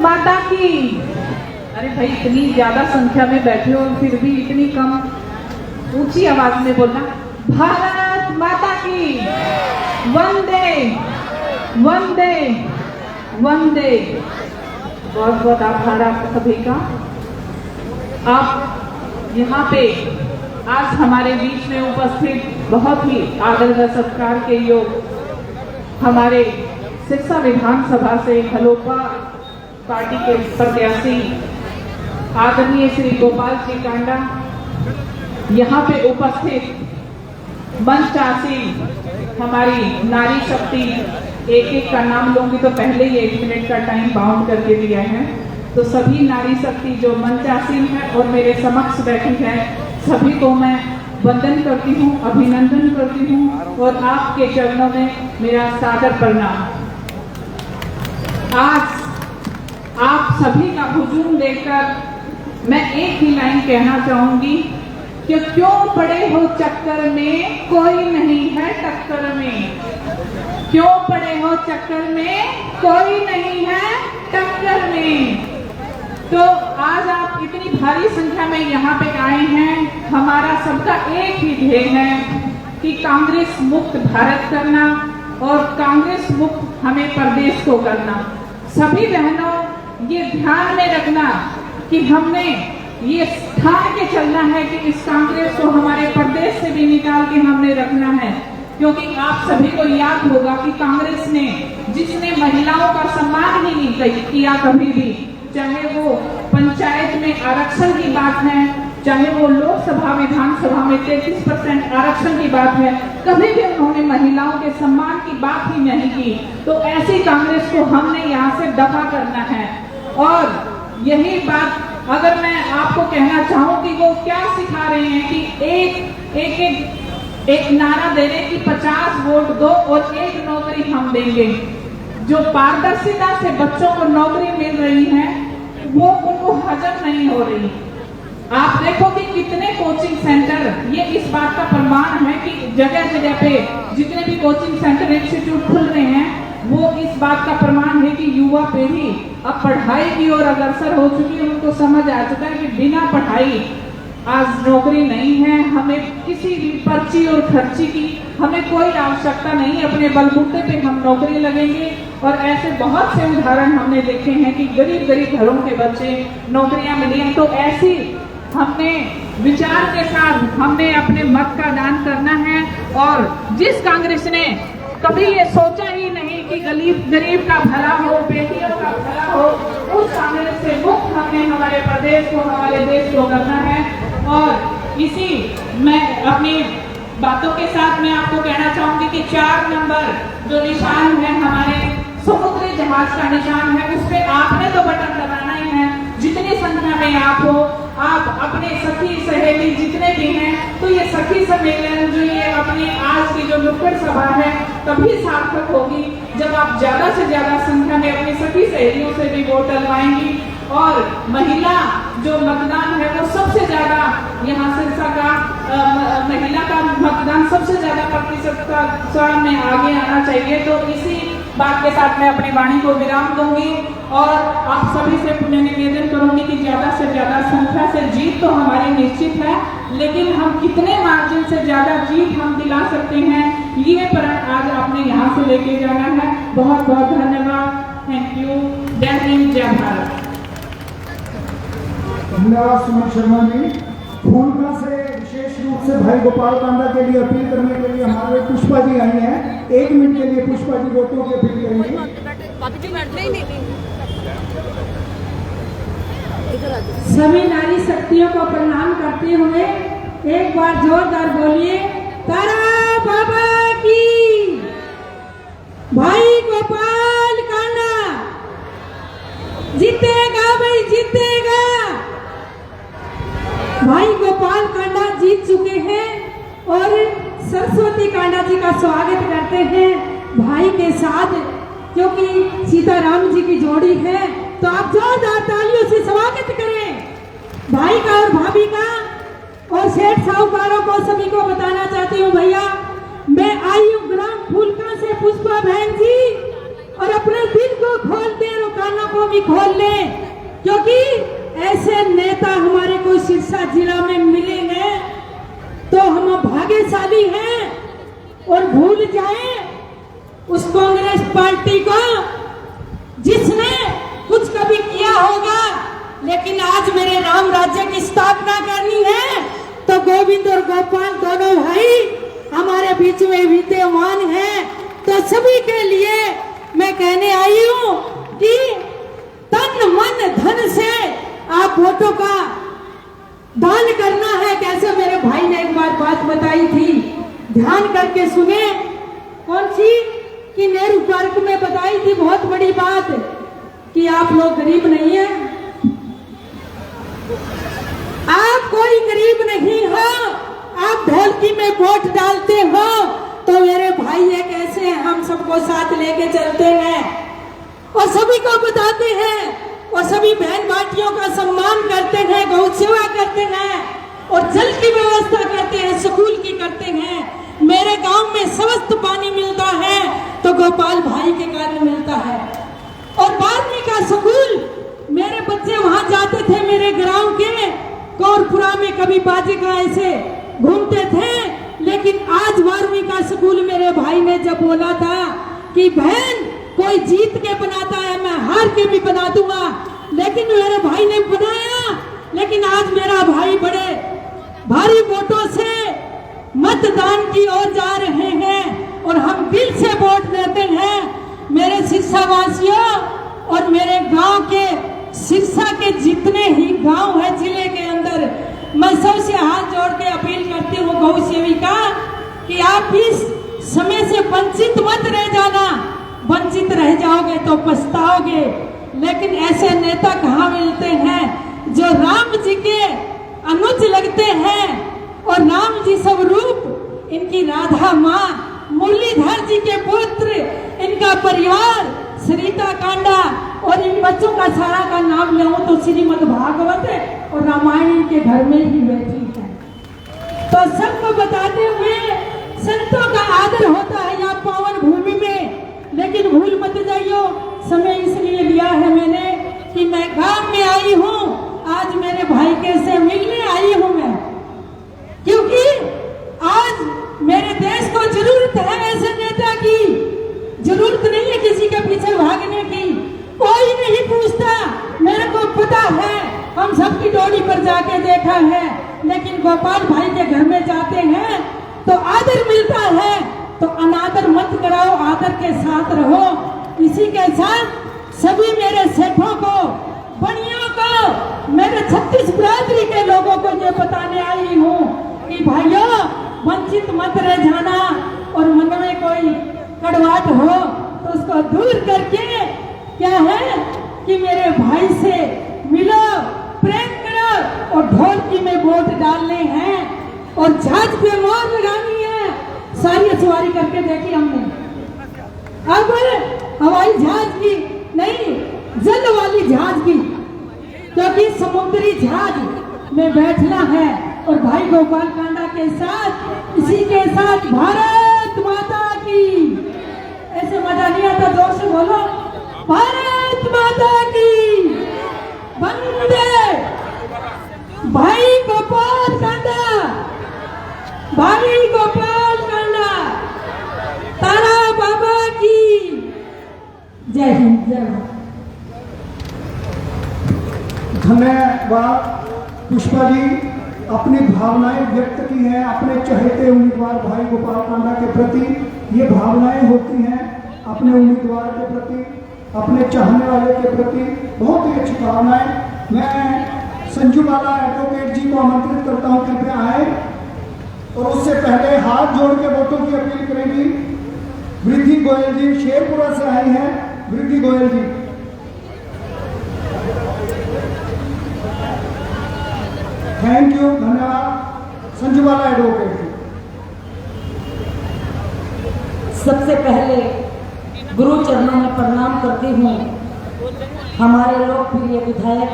माता की। अरे भाई, इतनी ज्यादा संख्या में बैठे हो फिर भी इतनी कम ऊंची आवाज में बोलना। भारत माता की। वंदे वंदे वंदे। बहुत बहुत आभार आप सभी का। आप यहाँ पे आज हमारे बीच में उपस्थित बहुत ही आदर व सत्कार के योग हमारे सिरसा विधानसभा से हलोपा पार्टी के प्रत्याशी आदरणीय श्री गोपाल जी कांडा, यहाँ पे उपस्थित मंच आसीन हमारी नारी शक्ति, एक एक का नाम लूंगी तो पहले ही 1 मिनट का टाइम बाउंड करके दिया है, तो सभी नारी शक्ति जो मंच आसीन है और मेरे समक्ष बैठी है, सभी को मैं वंदन करती हूँ, अभिनंदन करती हूँ और आपके चरणों में मेरा सादर प्रणाम। आज आप सभी का हुजूम देखकर मैं एक ही लाइन कहना चाहूंगी कि क्यों पड़े हो चक्कर में, कोई नहीं है टक्कर में। क्यों पड़े हो चक्कर में, कोई नहीं है टक्कर में। तो आज आप इतनी भारी संख्या में यहाँ पे आए हैं, हमारा सबका एक ही ध्येय है कि कांग्रेस मुक्त भारत करना और कांग्रेस मुक्त हमें प्रदेश को करना। सभी बहनों, ये ध्यान में रखना कि हमने ये ठान के चलना है कि इस कांग्रेस को हमारे प्रदेश से भी निकाल के हमने रखना है, क्योंकि आप सभी को याद होगा कि कांग्रेस ने जिसने महिलाओं का सम्मान ही नहीं किया कभी भी, चाहे वो पंचायत में आरक्षण की बात है, चाहे वो लोकसभा विधानसभा में 33% आरक्षण की बात है, कभी भी उन्होंने महिलाओं के सम्मान की बात ही नहीं की। तो ऐसी कांग्रेस को हमने यहाँ से दफा करना है। और यही बात अगर मैं आपको कहना चाहूँ कि वो क्या सिखा रहे हैं कि एक नारा दे रहे कि 50 वोट दो और 1 नौकरी हम देंगे। जो पारदर्शिता से बच्चों को नौकरी मिल रही है वो उनको हजम नहीं हो रही। आप देखो कि कितने कोचिंग सेंटर, ये इस बात का प्रमाण है कि जगह जगह पे जितने भी कोचिंग सेंटर इंस्टीट्यूट खुल रहे हैं, वो इस बात का प्रमाण है कि युवा पीढ़ी अब पढ़ाई की ओर अग्रसर हो चुकी है। उनको समझ आ चुका है कि बिना पढ़ाई आज नौकरी नहीं है। हमें किसी भी पर्ची और खर्ची की हमें कोई आवश्यकता नहीं, अपने बलबूते पे हम नौकरी लगेंगे। और ऐसे बहुत से उदाहरण हमने देखे हैं कि गरीब गरीब घरों के बच्चे नौकरियां मिली हैं। तो ऐसी हमने विचार के साथ हमने अपने मत का दान करना है। और जिस कांग्रेस ने कभी ये सोचा ही नहीं कि गरीब का भला हो, बेटियों का भला हो, उस कांग्रेस से मुक्त हमने हमारे प्रदेश को, हमारे देश को करना है। और इसी मैं अपनी बातों के साथ मैं आपको कहना चाहूंगी कि 4 नंबर जो निशान है, हमारे समुद्री जहाज का निशान है, उस पे आपने तो बटन दबाना ही है। जितनी संख्या में आप हो, आप अपने सखी सहेली जितने भी हैं, तो ये सखी सम्मेलन जो ये अपनी आज की जो नुक्कड़ सभा है तभी सार्थक होगी जब आप ज्यादा से ज्यादा संख्या में अपनी सखी सहेलियों से भी वोट डलवाएंगी। और महिला जो मतदान है वो सबसे ज्यादा यहाँ सिरसा का महिला का मतदान सबसे ज्यादा प्रतिशत में आगे आना चाहिए। तो इसी बात के साथ मैं अपनी वाणी को विराम दूंगी और आप सभी से पुनः निवेदन करूंगी कि ज्यादा से ज्यादा संख्या से जीत तो हमारी निश्चित है, लेकिन हम कितने मार्जिन से ज्यादा जीत हम दिला सकते हैं, ये प्रण आज आपने यहाँ से लेके जाना है। बहुत बहुत धन्यवाद। Thank you. जय हिंद, जय भारत। धन्यवाद सुमन शर्मा जी। फूलका से विशेष रूप से भाई गोपाल कांडा के लिए अपील करने के लिए हमारे पुष्पा जी आई हैं। 1 मिनट के लिए पुष्पा जी वोटों की अपील करेंगे। सभी नारी शक्तियों को प्रणाम करते हुए एक बार जोरदार बोलिए, तारा बाबा की। भाई गोपाल कांडा जीतेगा, भाई जीतेगा। भाई गोपाल कांडा जीत चुके हैं और सरस्वती कांडा जी का स्वागत करते हैं भाई के साथ, क्योंकि सीताराम जी की जोड़ी है। तो आप जोरदार तालियों से स्वागत करें भाई का और भाभी का। और सेठ साहूकारों को सभी को बताना चाहती हूँ, भैया मैं आई हूँ ग्राम फूलका से पुष्पा बहन जी, और अपने दिल को खोल दे और कानों को भी खोल ले, क्योंकि ऐसे नेता हमारे को सिरसा जिला में मिले हैं तो हम भाग्यशाली हैं। और भूल जाए उस कांग्रेस पार्टी को जिसने कुछ कभी किया होगा, लेकिन आज मेरे राम राज्य की स्थापना करनी है तो गोविंद और गोपाल दोनों भाई हमारे बीच में विद्यमान हैं। तो सभी के लिए मैं कहने आई हूँ कि तन मन धन से आप वोटों का दान करना है। कैसे मेरे भाई ने एक बार बात बताई थी, ध्यान करके सुने। कौन सी? कि नेहरू पार्क में बताई थी बहुत बड़ी बात कि आप लोग गरीब नहीं हैं, आप कोई गरीब नहीं हो, आप ढोलकी में वोट डालते हो। तो मेरे भाई ये कैसे हम सबको साथ लेके चलते हैं और सभी को बताते हैं और सभी बहन भाइयों का सम्मान करते हैं, गौ सेवा करते हैं और जल की व्यवस्था करते हैं, स्कूल की करते हैं। मेरे गांव में स्वस्थ पानी मिलता है तो गोपाल भाई के कारण मिलता है। और 12वीं का स्कूल मेरे बच्चे वहां जाते थे, मेरे गांव के कौरपुरा में कभी बाजिका ऐसे घूमते थे। लेकिन आज 12वीं का स्कूल मेरे भाई ने जब बोला था कि बहन कोई जीत के बनाता है, मैं हार के भी बना दूंगा, लेकिन मेरे भाई ने बनाया। लेकिन आज मेरा भाई बड़े भारी वोटों से मतदान की ओर जा रहे हैं और हम दिल से वोट देते हैं। मेरे सिरसा वासियों और मेरे गांव के सिरसा के जितने ही गांव है जिले के अंदर, मैं सबसे हाथ जोड़ के अपील करती हूँ गौ सेविका कि आप इस समय से वंचित मत रह जाना। वंचित रह जाओगे तो पछताओगे। लेकिन ऐसे नेता कहाँ मिलते हैं जो राम जी के अनुज लगते हैं और राम जी स्वरूप इनकी राधा माँ मुरलीधर जी के पुत्र, इनका परिवार सरिता कांडा और इन बच्चों का सारा का नाम लेऊं तो श्रीमद् भागवत और रामायण के घर में ही बैठी है। तो सबको बताते हुए संतों का आदर होता है यहाँ पावन भूमि में। लेकिन भूल मत जाइयो, समय इसलिए लिया है मैंने कि मैं गांव में आई हूँ, आज मेरे भाई के से मिलने आई हूँ मैं, क्योंकि आज मेरे देश को जरूरत है ऐसे नेता की। जरूरत नहीं है किसी के पीछे भागने की, कोई नहीं पूछता। मेरे को पता है, हम सबकी डोली पर जाके देखा है। लेकिन गोपाल भाई के घर में जाते हैं तो आदर मिलता है, तो अनादर मत कराओ, आदर के साथ रहो। इसी के साथ सभी मेरे सेठों को, बनियों को, मेरे 36 बिरादरी के लोगों को ये बताने आई हूँ कि भाइयों वंचित मत रह जाना और मन में कोई कड़वाहट हो तो उसको दूर करके क्या है कि मेरे भाई से मिलो, प्रेम करो और ढोलकी में वोट डालने हैं और जहाज पे मोहर लगानी है। सारी सवारी करके देखी हमने। अब हवाई जहाज की नहीं, जल वाली जहाज की, क्योंकि समुद्री जहाज में बैठना है। और भाई गोपाल कांडा के साथ, इसी के साथ भारत माता की, ऐसे मजा नहीं आता, जोर से बोलो भारत माता की वंदे। भाई गोपाल कांडा, भाई गोपाल कांडा, तारा बाबा की जय हिंद, जय भारत। धन्यवाद पुष्पा जी, अपनी भावनाएं व्यक्त की हैं अपने चहेते उम्मीदवार भाई गोपाल कांडा के प्रति। ये भावनाएं होती हैं अपने उम्मीदवार के प्रति, अपने चाहने वाले के प्रति, बहुत ही अच्छी भावनाएं। मैं संजू बाला एडवोकेट जी को आमंत्रित करता हूं, कृपया आए। और उससे पहले हाथ जोड़ के वोटों की अपील करेंगी वृद्धि गोयल जी, शेरपुरा से आई हैं वृद्धि गोयल जी। थैंक यू, धन्यवाद संजू बाला एडवोकेट। सबसे पहले गुरु चरणों में प्रणाम करती हूँ। हमारे लोकप्रिय विधायक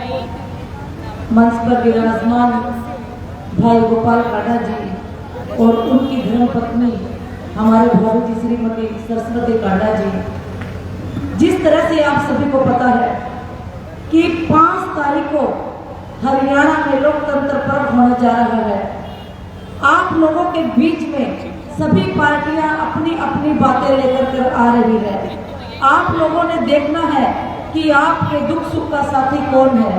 मंच पर विराजमान भाई गोपाल कांडा जी और उनकी धर्मपत्नी हमारे भाभी जी श्रीमती सरस्वती कांडा जी। जिस तरह से आप सभी को पता है कि 5 तारीख को हरियाणा में लोकतंत्र पर्व होने जा रहा है, आप लोगों के बीच में सभी पार्टियां अपनी अपनी बातें लेकर कर आ रही है। आप लोगों ने देखना है कि आपके दुख सुख का साथी कौन है।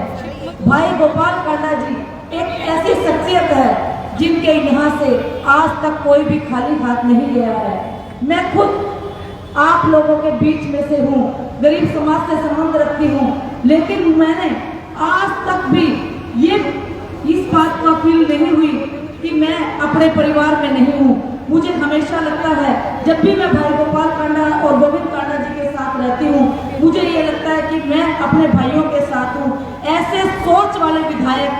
भाई गोपाल कांडा जी एक ऐसी शख्सियत है जिनके यहाँ से आज तक कोई भी खाली हाथ नहीं गया है। मैं खुद आप लोगों के बीच में से हूँ, गरीब समाज से संबंध रखती हूँ, लेकिन मैंने आज तक भी ये इस बात का फील नहीं हुई कि मैं अपने परिवार में नहीं हूँ। मुझे हमेशा लगता है जब भी मैं भाई गोपाल कांडा और गोविंद कांडा जी के साथ रहती हूँ, मुझे ये लगता है कि मैं अपने भाइयों के साथ हूँ। ऐसे सोच वाले विधायक,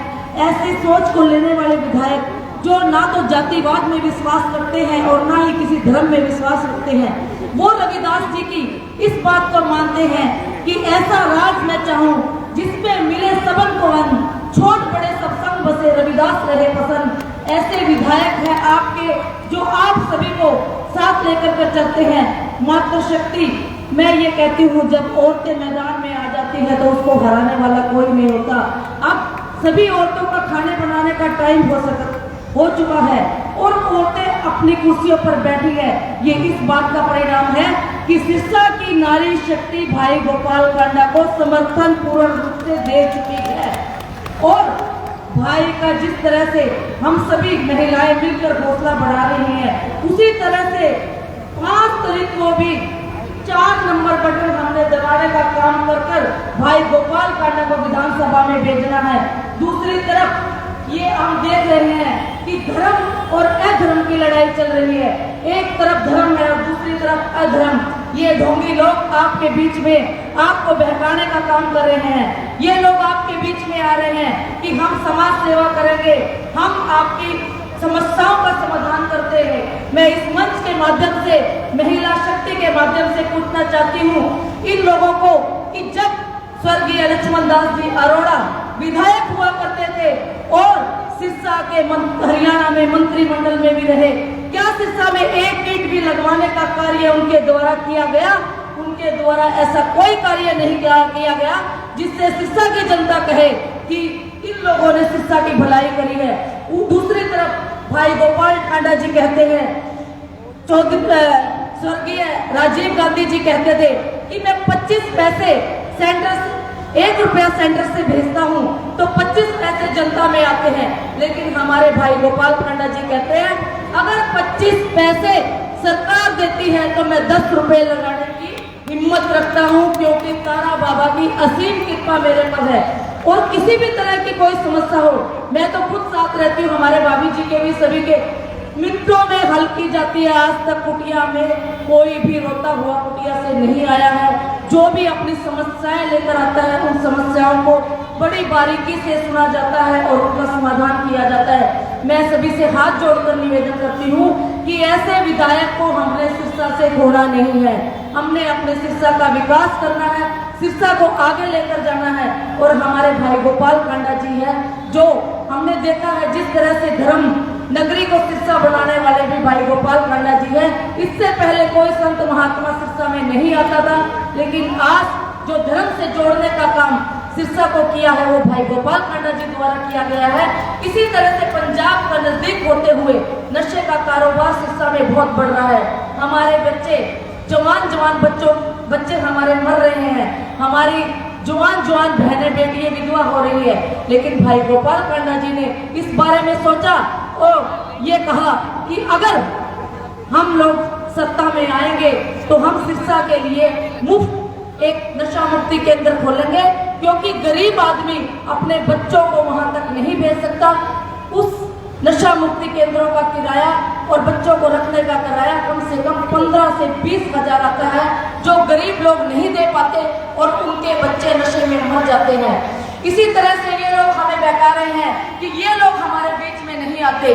ऐसे सोच को लेने वाले विधायक जो ना तो जातिवाद में विश्वास रखते हैं और ना ही किसी धर्म में विश्वास रखते हैं, वो रविदास जी की इस बात को मानते हैं कि ऐसा राज मैं चाहूँ जिसमें मिले सबन को अन्न, छोट बड़े सब संग बसे रविदास रहे पसंद। ऐसे विधायक हैं आपके जो आप सभी को साथ लेकर कर चलते हैं। मातृशक्ति, मैं ये कहती हूँ जब औरतें मैदान में आ जाती हैं तो उसको हराने वाला कोई नहीं होता। अब सभी औरतों का खाने बनाने का टाइम हो चुका है और औरतें अपनी कुर्सियों पर बैठी है। ये इस बात का परिणाम है कि सिरसा की नारी शक्ति भाई गोपाल कांडा को समर्थन पूर्ण रूप से दे चुकी है और भाई का जिस तरह से हम सभी महिलाएं मिलकर हौसला बढ़ा रही हैं, उसी तरह से 5 तारीख को भी 4 नंबर बटन हमने दबाने का काम कर भाई गोपाल कांडा को विधानसभा में भेजना है। दूसरी तरफ ये हम देख रहे हैं कि धर्म और अधर्म की लड़ाई चल रही है। एक तरफ धर्म है और दूसरी तरफ अधर्म। ये ढोंगी लोग आपके बीच में आपको बहकाने का काम कर रहे हैं। ये लोग आपके बीच में आ रहे हैं कि हम समाज सेवा करेंगे, हम आपकी समस्याओं का समाधान करते हैं। मैं इस मंच के माध्यम से, महिला शक्ति के माध्यम से पूछना चाहती हूँ इन लोगों को कि जब स्वर्गीय लक्ष्मण दास जी अरोड़ा विधायक हुआ करते थे और सिरसा के हरियाणा में मंत्रिमंडल में भी रहे, क्या सिरसा में एक ईंट भी लगवाने का कार्य उनके द्वारा किया गया? उनके द्वारा ऐसा कोई कार्य नहीं किया गया जिससे सिरसा की जनता कहे कि इन लोगों ने सिरसा की भलाई करी है। दूसरी तरफ भाई गोपाल कांडा जी कहते हैं, स्वर्गीय राजीव गांधी जी कहते थे कि मैं 25 पैसे सेंटर से 1 रुपया सेंटर से भेजता हूँ तो 25 पैसे जनता में आते हैं। लेकिन हमारे भाई गोपाल कांडा जी कहते हैं अगर 25 पैसे सरकार देती है तो मैं 10 रुपए लगाने की हिम्मत रखता हूँ, क्योंकि तारा बाबा की असीम कृपा मेरे पर है। और किसी भी तरह की कोई समस्या हो, मैं तो खुद साथ रहती हूँ, हमारे भाभी जी के भी सभी के मिनटों में हल की जाती है। आज तक कुटिया में कोई भी रोता हुआ कुटिया से नहीं आया है। जो भी अपनी समस्याएं लेकर आता है उन समस्याओं को बड़ी बारीकी से सुना जाता है और उनका समाधान किया जाता है। मैं सभी से हाथ जोड़कर निवेदन करती हूँ कि ऐसे विधायक को हमने सिरसा से खोना नहीं है। हमने अपने सिरसा का विकास करना है, सिरसा को आगे लेकर जाना है। और हमारे भाई गोपाल कांडा जी हैं जो हमने देखा है जिस तरह से धर्म नगरी को सिरसा बनाने वाले भी भाई गोपाल कांडा जी हैं। इससे पहले कोई संत महात्मा सिरसा में नहीं आता था, लेकिन आज जो धर्म से जोड़ने का काम सिरसा को किया है वो भाई गोपाल कांडा जी द्वारा किया गया है। इसी तरह से पंजाब का नजदीक होते हुए नशे का कारोबार सिरसा में बहुत बढ़ रहा है। हमारे बच्चे जवान बच्चे हमारे मर रहे हैं, हमारी जवान बहनें बेटियां विधवा हो रही है। लेकिन भाई गोपाल कांडा जी ने इस बारे में सोचा और ये कहा कि अगर हम लोग सत्ता में आएंगे तो हम सिरसा के लिए मुफ्त एक नशा मुक्ति केंद्र खोलेंगे, क्योंकि गरीब आदमी अपने बच्चों को वहां तक नहीं भेज सकता। उस नशा मुक्ति केंद्रों का किराया और बच्चों को रखने का किराया कम से कम 15 से 20 हजार आता है, जो गरीब लोग नहीं दे पाते और उनके बच्चे नशे में मर जाते हैं। इसी तरह से ये लोग हमें बहका रहे हैं कि ये लोग हमारे बीच में नहीं आते।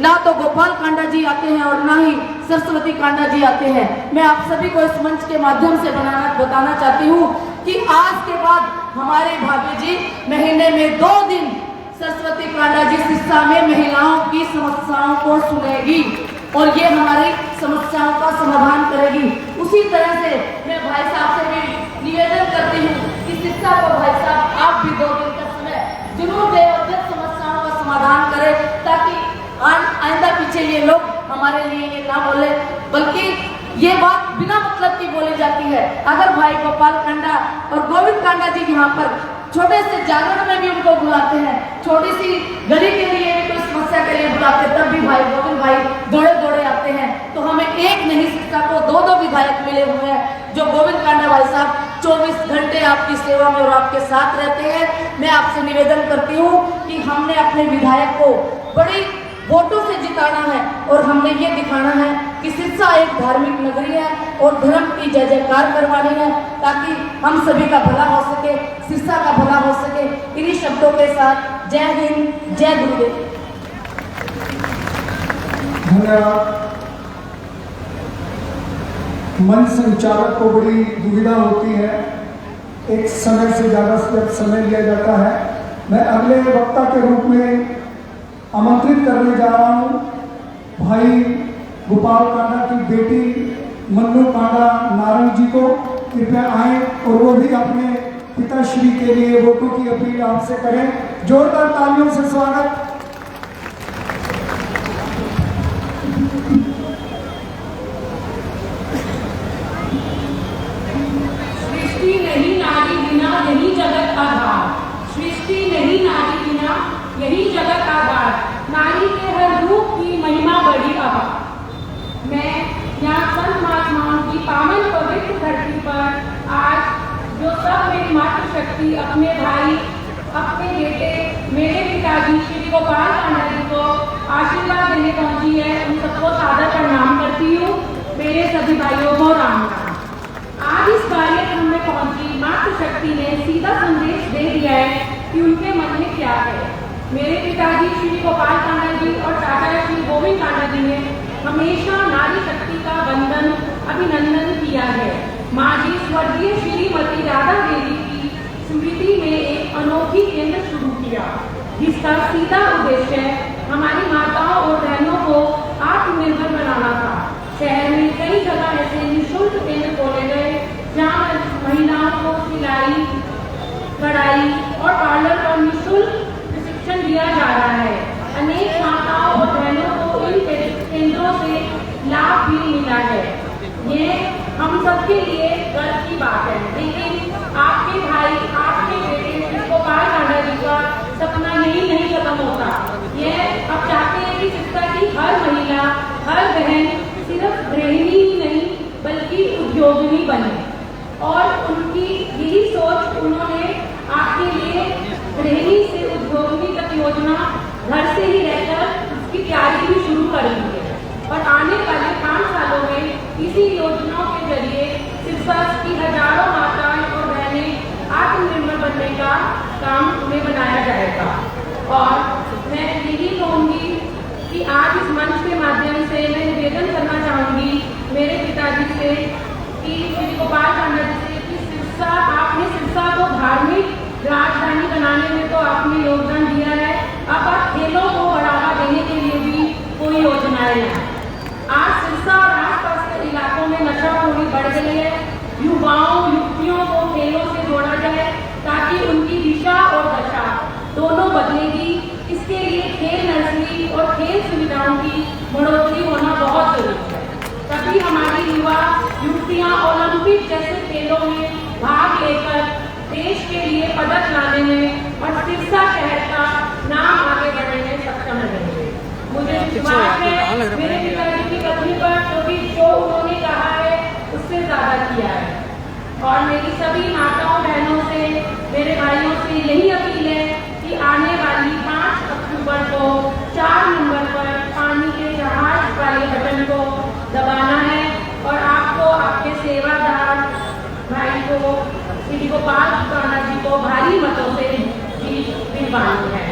ना तो गोपाल कांडा जी आते हैं और ना ही सरस्वती कांडा जी आते हैं। मैं आप सभी को इस मंच के माध्यम से बताना चाहती हूँ कि आज के बाद हमारे भाभी जी महीने में 2 दिन सरस्वती कांडा जी सिरसा में महिलाओं की समस्याओं को सुनेगी और ये हमारी समस्याओं का समाधान करेगी। उसी तरह से मैं भाई साहब से भी निवेदन करती हूँ कि शिक्षा को भाई साहब आप भी 2 दिन का समय जरूर दे और जन समस्याओं का समाधान करें, ताकि आइंदा पीछे ये लोग हमारे लिए ये ना बोले, बल्कि ये बात बिना मतलब की बोली जाती है। अगर भाई गोपाल कांडा और गोविंद कांडा जी यहाँ पर छोटे से जागरण में भी उनको बुलाते हैं, छोटी सी गली के लिए भी कोई समस्या के लिए बुलाते, तब भी भाई गोविंद भाई दौड़े दौड़े आते हैं। तो हमें एक नहीं शिक्षा को 2-2 विधायक मिले हुए हैं, जो गोविंद कांडा भाई साहब 24 घंटे आपकी सेवा में और आपके साथ रहते हैं। मैं आपसे निवेदन करती हूँ कि हमने अपने विधायक को बड़ी वोटों से जिताना है और हमने ये दिखाना है कि सिरसा एक धार्मिक नगरी है और धर्म की जय जयकार करवानी है, ताकि हम सभी का भला हो सके, सिरसा का भला हो सके। इन्हीं शब्दों के साथ जय हिंद, जय गुरुदेव। धन्यवाद। मंच संचालक को बड़ी दुविधा होती है, एक समय से ज़्यादा जब समय लिया जाता है। मैं अगले वक्ता के रूप में आमंत्रित करने जा रहा हूँ भाई गोपाल कांडा की बेटी मन्नू कांडा नारंग जी को। कृपया आए और वो भी अपने पिताश्री के लिए वोटों की अपील आपसे करें। जोरदार तालियों से स्वागत। सृष्टि नहीं नारी बिना यही जगत आधार, सृष्टि नहीं नारी बिना यही जगत आधार, नारी के हर रूप की महिमा बड़ी आभार। मैं यहाँ संत महात्माओं की पावन पवित्र धरती पर आज जो सब मेरी मातृशक्ति अपने भाई, अपने बेटे, मेरे पिताजी श्री गोपाल कांडा जी को आशीर्वाद देने पहुंची है, उन सबको सादर प्रणाम करती हूँ। मेरे सभी भाइयों को राम राम। आज इस कार्यक्रम में पहुंची मातृशक्ति ने सीधा संदेश दे दिया है कि उनके मन में क्या है। मेरे पिताजी श्री गोपाल कांडा जी और चाचा श्री गोविंद कांडा जी ने हमेशा नारी शक्ति का वंदन अभिनंदन किया है। माँ जी स्वर्गीय श्रीमती राधा देवी की स्मृति में एक अनोखी केंद्र शुरू किया, जिसका सीधा उद्देश्य हमारी माताओं और बहनों को आत्मनिर्भर बनाना था। शहर में कई जगह ऐसे निःशुल्क केंद्र खोले गए, जहाँ महिलाओं को सिलाई, कढ़ाई और पार्लर का निःशुल्क प्रशिक्षण दिया जा रहा है। अनेक माताओं और बहनों को इन केंद्रों से लाभ भी मिला है। ये हम सबके लिए गर्व की बात है। लेकिन आपके भाई, आपके बेटे श्री गोपाल कांडा जी का सपना यही नहीं खत्म होता। ये अब चाहते हैं कि शिक्षा की हर महिला, हर बहन सिर्फ गृहिणी ही नहीं बल्कि उद्योगिनी बने, और उनकी यही सोच उन्होंने आपके लिए गृहिणी से उद्योगिनी तक योजना घर से ही रहकर उसकी तैयारी भी शुरू कर दी है। और आने वाले 5 सालों में इसी योजनाओं के जरिए सिरसा की हजारों माताएं और बहनें आत्मनिर्भर बनने का काम उन्हें बनाया जाएगा। और मैं यही कहूँगी कि आज इस मंच के माध्यम से मैं निवेदन करना चाहूँगी मेरे पिताजी से कि श्री गोपाल कांडा जी से कि सिरसा, आपने सिरसा को धार्मिक राजधानी बनाने में तो आपने योगदान दिया है, अब आप खेलों को बढ़ावा देने के लिए भी कोई योजनाएं हैं। आज सिरसा और आसपास के इलाकों में नशाखोरी बढ़ गई है। युवाओं युवतियों को खेलों से जोड़ा जाए ताकि उनकी दिशा और दशा दोनों बदलेगी। इसके लिए खेल नर्सरी और खेल सुविधाओं की बढ़ोतरी होना बहुत जरूरी है। तभी हमारी युवा युवतियाँ ओलंपिक जैसे खेलों में भाग लेकर देश के लिए पदक लाने में और सिरसा शहर का नाम आगे बढ़ने में सक्षम रहेंगे। मुझे विश्वास है मेरे पिताजी की कथनी पर जो उन्होंने कहा है उससे ज्यादा किया है। और मेरी सभी माताओं बहनों से, मेरे भाइयों से यही अपील है कि आने वाली 5 अक्टूबर को 4 नंबर पर पानी के जहाज वाले बटन को दबाना है और आपको आपके सेवादार भाई को श्री गोपाल कांडा जी को भारी मतों से जीत दिलवानी है,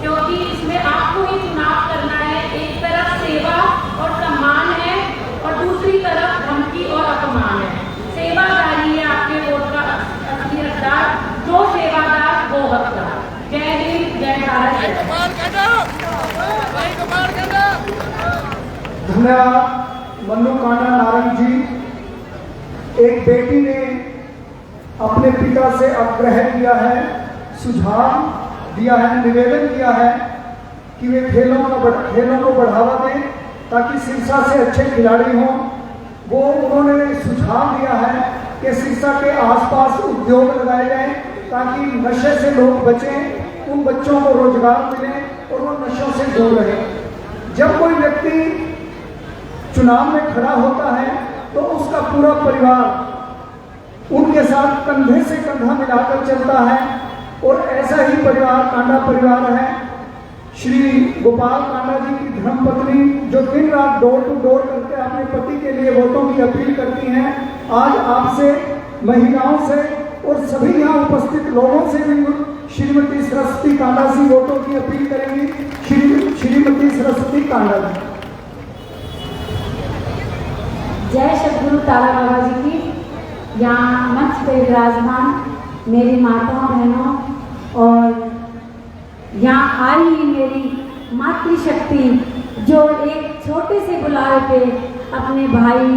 क्योंकि इसमें आपको ही चुनाव करना है। एक तरफ सेवा और सम्मान है और दूसरी तरफ धमकी और अपमान है। सेवादारी है आपके वोट का असली हकदार, जो सेवादार वो हकदार। जय हिंद, जय भारत। धन्यवाद मन्नू कांडा नारंग जी। एक बेटी ने अपने पिता से आग्रह किया है, सुझाव दिया है, निवेदन किया है कि वे खेलों को बढ़ावा दें ताकि सिरसा से अच्छे खिलाड़ी हों। वो उन्होंने सुझाव दिया है कि सिरसा के आसपास उद्योग लगाए जाएं ताकि नशे से लोग बचें, उन बच्चों को रोजगार मिले और वो नशों से दूर रहें। जब कोई व्यक्ति चुनाव में खड़ा होता है तो उसका पूरा परिवार उनके साथ कंधे से कंधा मिलाकर चलता है और ऐसा ही परिवार कांडा परिवार है। श्री गोपाल कांडा जी की धर्मपत्नी जो दिन रात डोर टू डोर करके अपने पति के लिए वोटों की अपील करती हैं, आज आपसे, महिलाओं से और सभी यहाँ उपस्थित लोगों से भी श्रीमती सरस्वती कांडा जी वोटों की अपील करेंगी। श्रीमती सरस्वती कांडा जी। जय सद्गुरु तारा बाबा जी की। यहाँ मंच पे विराजमान मेरी माताओं बहनों और यहाँ आई मेरी मातृशक्ति जो एक छोटे से बुलावे पे अपने भाई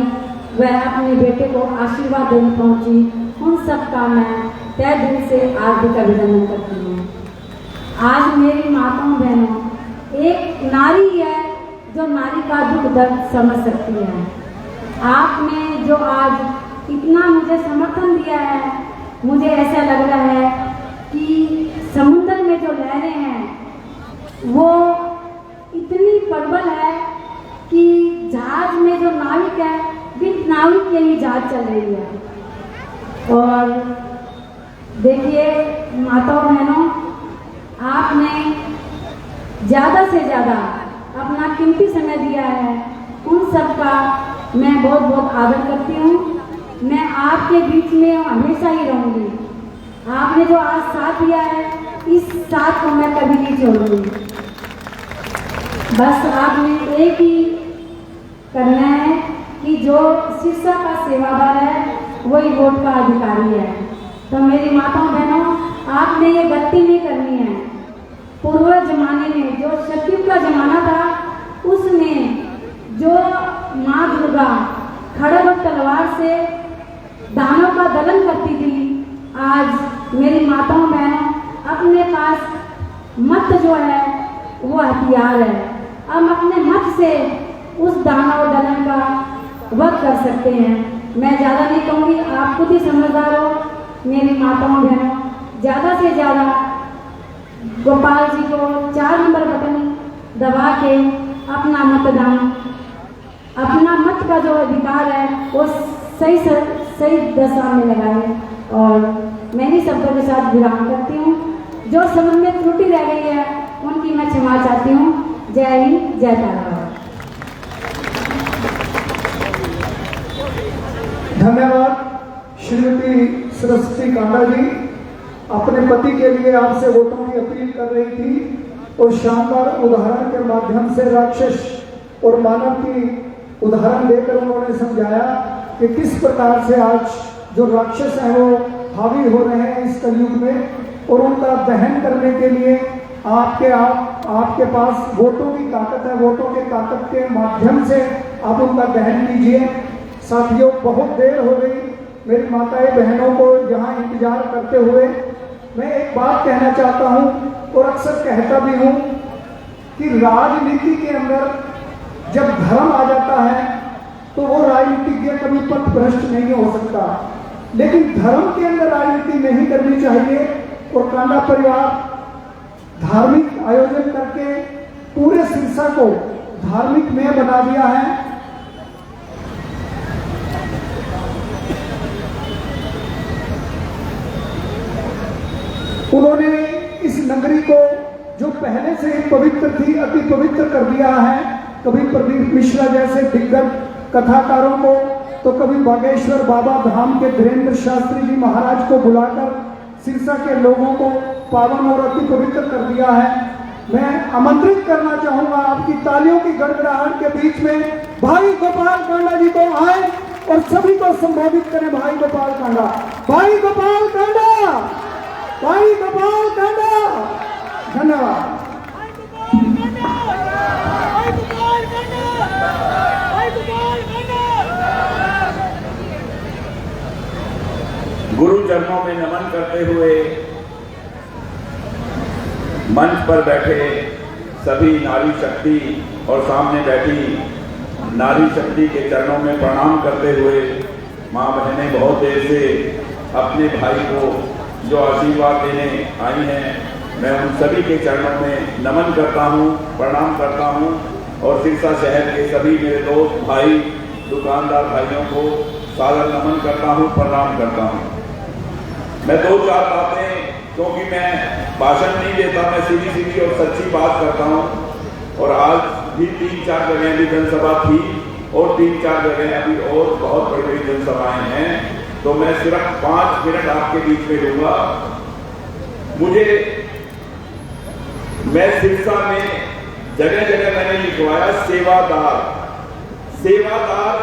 व अपने बेटे को आशीर्वाद देने पहुँची, उन सब का मैं तय दिल से हार्दिक अभिनंदन करती हूँ। आज मेरी माताओं बहनों एक नारी है जो नारी का दुख दर्द समझ सकती है। आपने जो आज इतना मुझे समर्थन दिया है, मुझे ऐसा लग रहा है कि समुद्र में जो लहरें हैं वो इतनी प्रबल है कि जहाज में जो नाविक है बिन नाविक के ही जहाज चल रही है। और देखिए माताओं बहनों, आपने ज़्यादा से ज़्यादा अपना कीमती समय दिया है, उन सब का मैं बहुत बहुत आदर करती हूँ। मैं आपके बीच में हमेशा ही रहूँगी। आपने जो आज साथ दिया है, इस साथ को मैं कभी नहीं छोड़ूंगी। बस आपने एक ही करना है कि जो सिरसा का सेवादार है वही वोट का अधिकारी है। तो मेरी माताओं बहनों, आपने ये गलती नहीं करनी है। पूर्व जमाने में जो सतयुग का जमाना था, उसमें जो माँ दुर्गा खड़ग और तलवार से दानों का दलन करती थी, आज मेरी माताओं बहनों अपने पास मत जो है वो हथियार है। हम अपने मत से उस दानव दलन का वध कर सकते हैं। मैं ज़्यादा नहीं कहूँगी, आप खुद ही समझदार हो मेरी माताओं बहनों। ज़्यादा से ज़्यादा गोपाल जी को 4 नंबर बटन दबा के अपना मतदान, अपना मत का जो अधिकार है वो सही दशा में लगाए। और मैं ही शब्दों के साथ विराम करती हूँ। जो समझ में त्रुटि रह गई है उनकी मैं क्षमा चाहती हूँ। जय हिंद, जय तारा। धन्यवाद श्रीमती सरस्वती कांडा जी। अपने पति के लिए आपसे वोटों की अपील कर रही थी और शानदार उदाहरण के माध्यम से राक्षस और मानव की उदाहरण देकर उन्होंने समझाया कि किस प्रकार से आज जो राक्षस हैं वो हावी हो रहे हैं इस कलयुग में, और उनका दहन करने के लिए आपके पास वोटों की ताकत है। वोटों के ताकत के माध्यम से आप उनका दहन कीजिए। साथियों, बहुत देर हो गई मेरी माताएं बहनों को यहाँ इंतजार करते हुए। मैं एक बात कहना चाहता हूँ और अक्सर कहता भी हूँ कि राजनीति के अंदर जब धर्म आ जाता है तो वो राजनीतिज्ञ कभी पथ भ्रष्ट नहीं हो सकता, लेकिन धर्म के अंदर राजनीति नहीं करनी चाहिए। और कांडा परिवार धार्मिक आयोजन करके पूरे सिरसा को धार्मिकमय बना दिया है। उन्होंने इस नगरी को जो पहले से ही पवित्र थी अति पवित्र कर दिया है। कभी प्रदीप मिश्रा जैसे दिग्गज कथाकारों को, तो कभी बागेश्वर बाबा धाम के धीरेन्द्र शास्त्री जी महाराज को बुलाकर सिरसा के लोगों को पावन और अति पवित्र कर दिया है। मैं आमंत्रित करना चाहूंगा आपकी तालियों की गड़गड़ाहट के बीच में भाई गोपाल कांडा जी को आए और सभी को संबोधित करें। भाई गोपाल कांडा, भाई गोपाल कांडा, भाई गोपाल कांडा। धन्यवाद। गुरु चरणों चरणों में नमन करते हुए मंच पर बैठे सभी नारी शक्ति और सामने बैठी नारी शक्ति के चरणों में प्रणाम करते हुए माँ बहनें बहुत देर से अपने भाई को जो आशीर्वाद देने आई हैं, मैं उन सभी के चरणों में नमन करता हूँ, प्रणाम करता हूँ और सिरसा शहर के सभी मेरे दोस्त भाई दुकानदार भाइयों को सादर नमन करता हूँ, प्रणाम करता हूँ। मैं 2-4 बातें, क्योंकि मैं भाषण नहीं देता, मैं सीधी और सच्ची बात करता हूँ और आज भी 3-4 जगह भी जनसभा थी और 3-4 जगह अभी और बहुत बड़ी बड़ी जनसभाएं हैं, तो मैं सिर्फ 5 मिनट आपके बीच में लूंगा। मैं सिरसा में जगह जगह मैंने लिखवाया सेवादार। सेवादार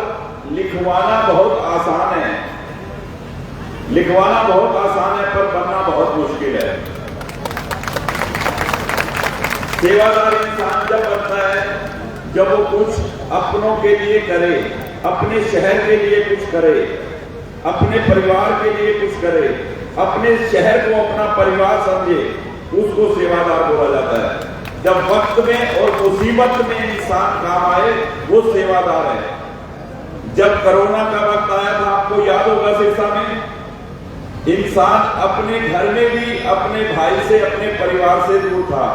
लिखवाना बहुत आसान है, लिखवाना बहुत आसान है पर बनना बहुत मुश्किल है। सेवादार इंसान जब बनता है जब वो कुछ अपनों के लिए करे, अपने शहर के लिए कुछ करे, अपने परिवार के लिए कुछ करे, अपने शहर को अपना परिवार समझे, उसको सेवादार बोला जाता है। जब वक्त में और मुसीबत में इंसान काम आए वो सेवादार है। जब कोरोना का वक्त आया था, आपको याद होगा, सिरसा में इंसान अपने घर में भी अपने भाई से, अपने परिवार से दूर था,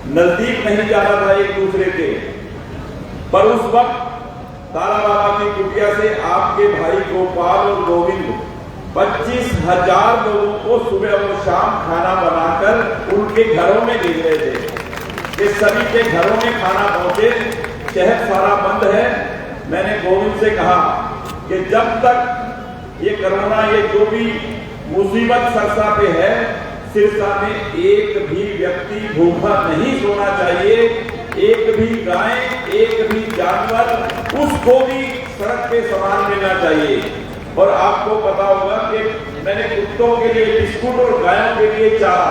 नजदीक नहीं जा रहा था एक दूसरे के। पर उस वक्त तारा बाबा की कुटिया से आपके भाई गोपाल और गोविंद 25,000 लोगों को सुबह और शाम खाना बनाकर उनके घरों में भेज रहे थे कि सभी के घरों में खाना पहुंचे। शहर सारा बंद है। मैंने गोविंद से कहा कि जब तक ये कोरोना, ये जो भी मुसीबत सिरसा पे है, सिरसा में एक भी व्यक्ति भूखा नहीं सोना चाहिए, एक भी गाय, एक भी जानवर, उसको भी सड़क पे सामान मिलना चाहिए। और आपको पता होगा कि मैंने कुत्तों के लिए बिस्कुट और गायों के लिए चारा,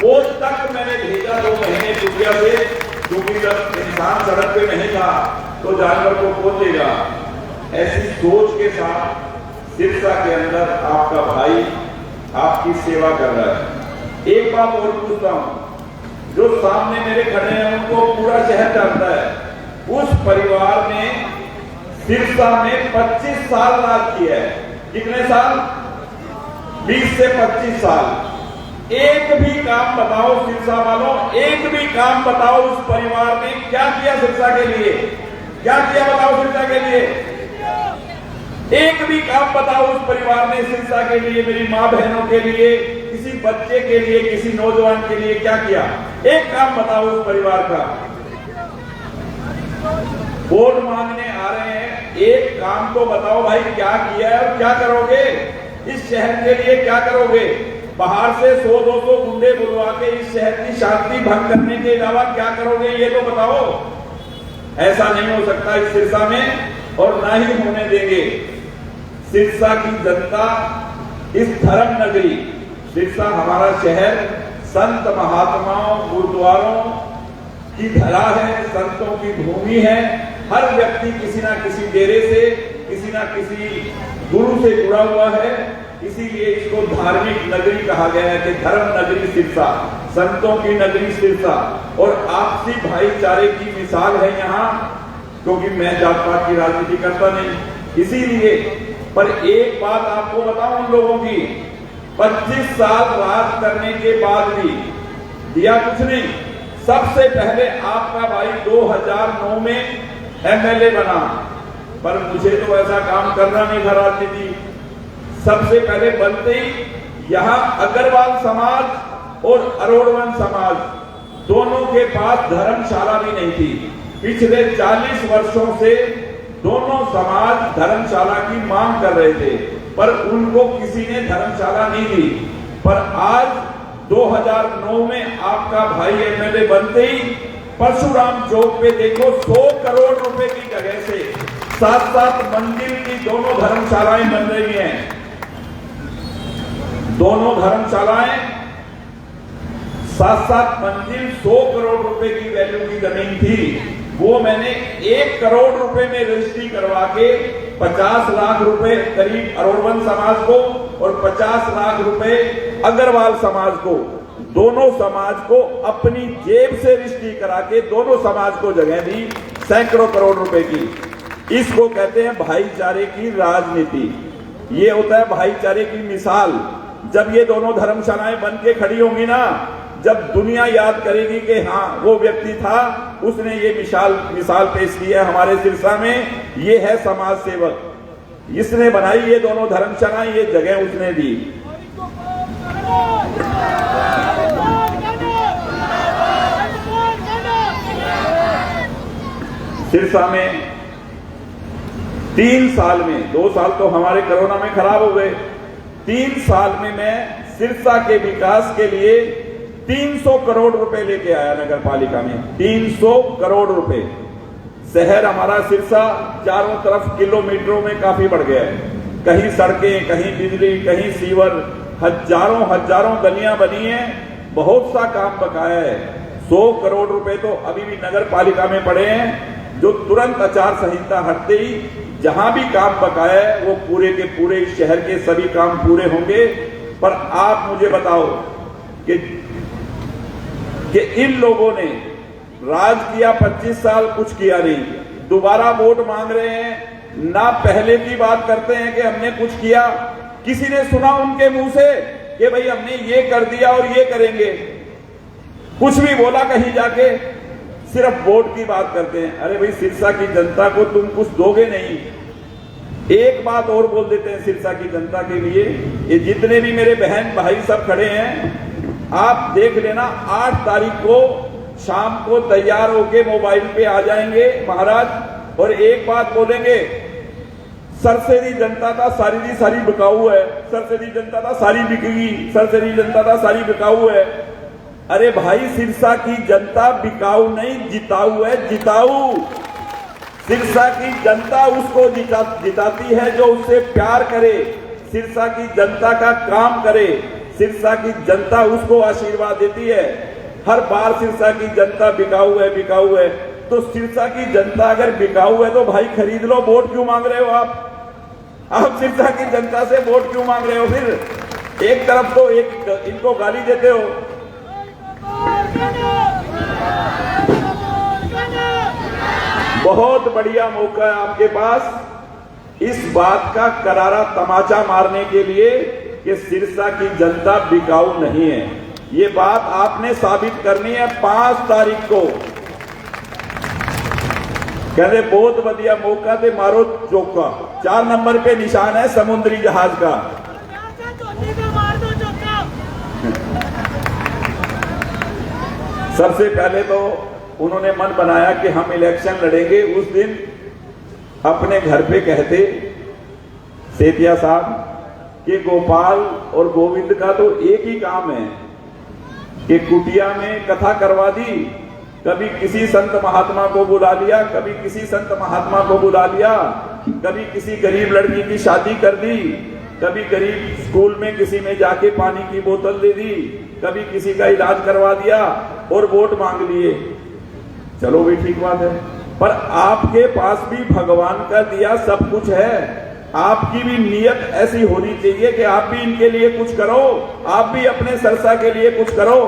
वो तक मैंने भेजा 2 महीने कुटिया से, क्योंकि जब इंसान सड़क पे नहीं था तो जानवर को कौन देगा। ऐसी सोच के साथ सिरसा के अंदर आपका भाई आपकी सेवा कर रहा है। एक बात और पूछता हूं, जो सामने मेरे खड़े हैं उनको पूरा शहर जानता है। उस परिवार ने सिरसा में 25 साल राज किया है। कितने साल? 20 से 25 साल। एक भी काम बताओ सिरसा वालों, एक भी काम बताओ उस परिवार ने क्या किया सिरसा के लिए? क्या किया बताओ सिरसा के लिए? एक भी काम बताओ उस परिवार ने सिरसा के लिए, मेरी माँ बहनों के लिए, किसी बच्चे के लिए, किसी नौजवान के लिए क्या किया? एक काम बताओ उस परिवार का। वोट मांगने आ रहे हैं, एक काम तो बताओ भाई, क्या किया है और क्या करोगे? इस शहर के लिए क्या करोगे? बाहर से 100-200 गुंडे बुलवा के इस शहर की शांति भंग करने के अलावा क्या करोगे, ये तो बताओ। ऐसा नहीं हो सकता इस सिरसा में और ना ही होने देंगे। सिरसा की जनता, इस धर्म नगरी सिरसा हमारा शहर संत महात्माओं, गुरुद्वारों की धरा है, संतों की भूमि है। हर व्यक्ति किसी ना किसी डेरे से, किसी ना किसी गुरु से जुड़ा हुआ है, इसीलिए इसको धार्मिक नगरी कहा गया है कि धर्म नगरी सिरसा, संतों की नगरी सिरसा। और आपसी भाईचारे की मिसाल है यहाँ, क्योंकि मैं जात पात की राजनीति करता नहीं, इसीलिए। पर एक बात आपको बताऊं उन लोगों की, 25 साल राज करने के बाद भी दिया कुछ नहीं। सबसे पहले आपका भाई 2009 में एमएलए बना, पर मुझे तो ऐसा काम करना नहीं था राजनीति। सबसे पहले बनते ही यहाँ अग्रवाल समाज और अरोड़वन समाज दोनों के पास धर्मशाला भी नहीं थी। पिछले 40 वर्षों से दोनों समाज धर्मशाला की मांग कर रहे थे, पर उनको किसी ने धर्मशाला नहीं दी। पर आज 2009 में आपका भाई एमएलए बनते ही परशुराम चौक पे देखो 100 करोड़ रुपए की जगह से 7-7 मंजिल की दोनों धर्मशालाएं बन रही हैं। दोनों धर्मशालाएं 7-7 मंजिल 100 करोड़ रुपए की वैल्यू की जमीन थी, वो मैंने 1 करोड़ रुपए में रजिस्ट्री करवा के 50 लाख रुपए करीब अरोड़वन समाज को और 50 लाख रुपए अग्रवाल समाज को, दोनों समाज को अपनी जेब से रिश्ती करा के दोनों समाज को जगह दी सैकड़ों करोड़ रुपए की। इसको कहते हैं भाईचारे की राजनीति। ये होता है भाईचारे की मिसाल। जब ये दोनों धर्मशालाएं बन के खड़ी होंगी ना, जब दुनिया याद करेगी कि हाँ वो व्यक्ति था, उसने ये मिसाल पेश की है हमारे सिरसा में, ये है समाज सेवक, इसने बनाई ये दोनों धर्मशालाएं, ये जगह उसने दी। सिरसा में 3 साल में, 2 साल तो हमारे कोरोना में खराब हो गए, 3 साल में मैं सिरसा के विकास के लिए 300 करोड़ रुपए लेके आया नगर पालिका में। 300 करोड़ रुपए। शहर हमारा सिरसा चारों तरफ किलोमीटरों में काफी बढ़ गया है। कहीं सड़कें, कहीं बिजली, कहीं सीवर, हजारों गलियां बनी हैं, बहुत सा काम बकाया है। 100 करोड़ रुपए तो अभी भी नगर पालिका में पड़े हैं, जो तुरंत आचार संहिता हटते ही जहां भी काम बकाया है वो पूरे के पूरे शहर के सभी काम पूरे होंगे। पर आप मुझे बताओ कि इन लोगों ने राज किया 25 साल, कुछ किया नहीं, दोबारा वोट मांग रहे हैं, ना पहले की बात करते हैं कि हमने कुछ किया। किसी ने सुना उनके मुंह से कि भाई हमने ये कर दिया और ये करेंगे? कुछ भी बोला कहीं जाके? सिर्फ वोट की बात करते हैं। अरे भाई, सिरसा की जनता को तुम कुछ दोगे नहीं। एक बात और बोल देते हैं सिरसा की जनता के लिए, ये जितने भी मेरे बहन भाई सब खड़े हैं, आप देख लेना 8 तारीख को शाम को तैयार होके मोबाइल पे आ जाएंगे महाराज, और एक बात बोलेंगे, सरसेरी जनता था सारी दी सारी बिकाऊ है, सरसेरी जनता था सारी बिकेगी, सरसेरी जनता था सारी बिकाऊ है। अरे भाई, सिरसा की जनता बिकाऊ नहीं, जिताऊ है, जिताऊ। सिरसा की जनता उसको जिताती है जो उससे प्यार करे, सिरसा की जनता का काम करे, सिरसा की जनता उसको आशीर्वाद देती है। हर बार सिरसा की जनता बिकाऊ है, बिकाऊ है। तो सिरसा की जनता अगर बिकाऊ है तो भाई खरीद लो, वोट क्यों मांग रहे हो आप सिरसा की जनता से वोट क्यों मांग रहे हो? फिर एक तरफ तो इनको गाली देते हो। बहुत बढ़िया मौका है आपके पास इस बात का करारा तमाचा मारने के लिए कि सिरसा की जनता बिकाऊ नहीं है। ये बात आपने साबित करनी है 5 तारीख को। कहते बहुत बढ़िया मौका थे, मारो चौका। 4 नंबर पे निशान है समुद्री जहाज का। सबसे पहले तो उन्होंने मन बनाया कि हम इलेक्शन लड़ेंगे। उस दिन अपने घर पे कहते सेतिया साहब कि गोपाल और गोविंद का तो एक ही काम है कि कुटिया में कथा करवा दी, कभी किसी संत महात्मा को बुला लिया, कभी किसी संत महात्मा को बुला लिया, कभी किसी गरीब लड़की की शादी कर दी, कभी गरीब स्कूल में किसी में जाके पानी की बोतल दे दी, कभी किसी का इलाज करवा दिया और वोट मांग लिए। चलो भी ठीक बात है, पर आपके पास भी भगवान का दिया सब कुछ है। आपकी भी नीयत ऐसी होनी चाहिए कि आप भी इनके लिए कुछ करो, आप भी अपने सिरसा के लिए कुछ करो।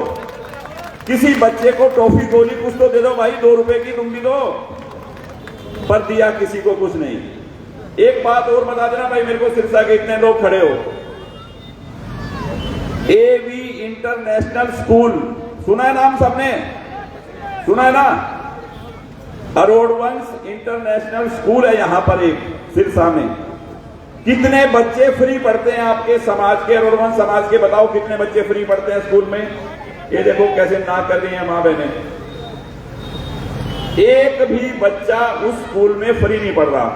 किसी बच्चे को टॉफी गोली कुछ तो दे दो भाई, 2 रुपए की तुम भी दो, पर दिया किसी को कुछ नहीं। एक बात और बता देना भाई मेरे को, सिरसा के इतने लोग खड़े हो, एवी इंटरनेशनल स्कूल सुना है नाम? सबने सुना है ना? अरोड़वंश इंटरनेशनल स्कूल है यहां पर एक सिरसा में। कितने बच्चे फ्री पढ़ते हैं आपके समाज के, अरोड़वंश समाज के? बताओ कितने बच्चे फ्री पढ़ते हैं स्कूल में? ये देखो कैसे ना कर रही हैं मां बहनें। एक भी बच्चा उस स्कूल में फ्री नहीं पढ़ रहा,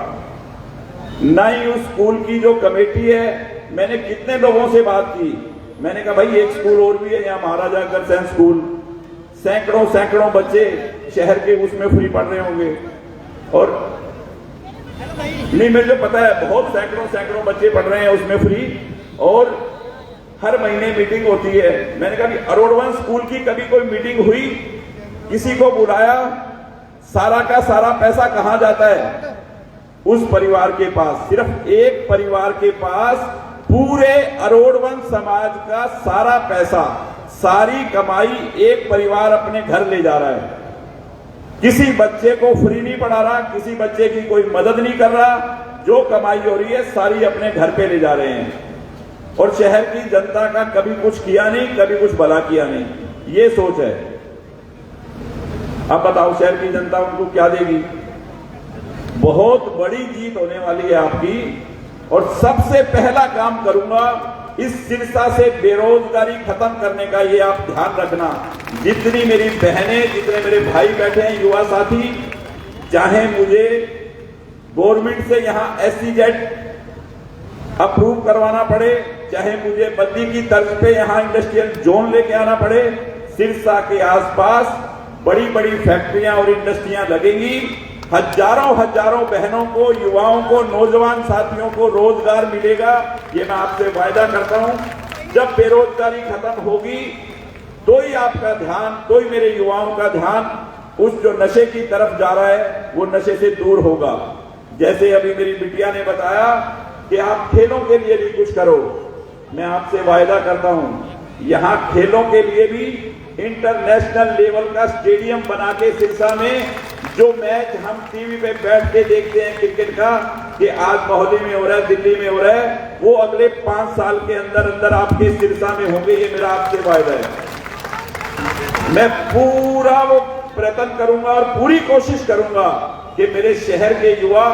ना ही उस स्कूल की जो कमेटी है। मैंने कितने लोगों से बात की, मैंने कहा भाई एक स्कूल और भी है यहाँ, महाराजा अग्रसेन स्कूल, सैकड़ों बच्चे शहर के उसमें फ्री पढ़ रहे होंगे। और नहीं, मुझे पता है बहुत सैकड़ों बच्चे पढ़ रहे हैं उसमें फ्री, और हर महीने मीटिंग होती है। मैंने कहा कि अरोड़वंश स्कूल की कभी कोई मीटिंग हुई, किसी को बुलाया? सारा का सारा पैसा कहां जाता है? उस परिवार के पास, सिर्फ एक परिवार के पास पूरे अरोड़वंश समाज का सारा पैसा, सारी कमाई एक परिवार अपने घर ले जा रहा है। किसी बच्चे को फ्री नहीं पढ़ा रहा, किसी बच्चे की कोई मदद नहीं कर रहा, जो कमाई हो रही है सारी अपने घर पे ले जा रहे हैं। और शहर की जनता का कभी कुछ किया नहीं, कभी कुछ भला किया नहीं, ये सोच है। अब बताओ शहर की जनता उनको क्या देगी? बहुत बड़ी जीत होने वाली है आपकी। और सबसे पहला काम करूंगा इस सिरसा से बेरोजगारी खत्म करने का, ये आप ध्यान रखना। जितनी मेरी बहनें, जितने मेरे भाई बैठे हैं, युवा साथी, चाहे मुझे गवर्नमेंट से यहां SEZ अप्रूव करवाना पड़े, चाहे मुझे बद्दी की तर्ज पे यहां इंडस्ट्रियल जोन लेके आना पड़े, सिरसा के आसपास बड़ी बड़ी फैक्ट्रियां और इंडस्ट्रियां लगेंगी। हजारों बहनों को, युवाओं को, नौजवान साथियों को रोजगार मिलेगा, ये मैं आपसे वायदा करता हूं। जब बेरोजगारी खत्म होगी तो ही आपका ध्यान, तो ही मेरे युवाओं का ध्यान उस जो नशे की तरफ जा रहा है वो नशे से दूर होगा। जैसे अभी मेरी बिटिया ने बताया कि आप खेलों के लिए भी कुछ करो, मैं आपसे वायदा करता हूं यहां खेलों के लिए भी इंटरनेशनल लेवल का स्टेडियम बना के सिरसा में जो मैच हम टीवी पे बैठ के देखते हैं क्रिकेट का, कि आज मोहाली में हो रहा है, दिल्ली में हो रहा है, वो अगले 5 साल के अंदर अंदर आपके सिरसा में होंगे, ये मेरा आपसे वायदा है। मैं पूरा वो प्रयत्न करूंगा और पूरी कोशिश करूंगा कि मेरे शहर के युवा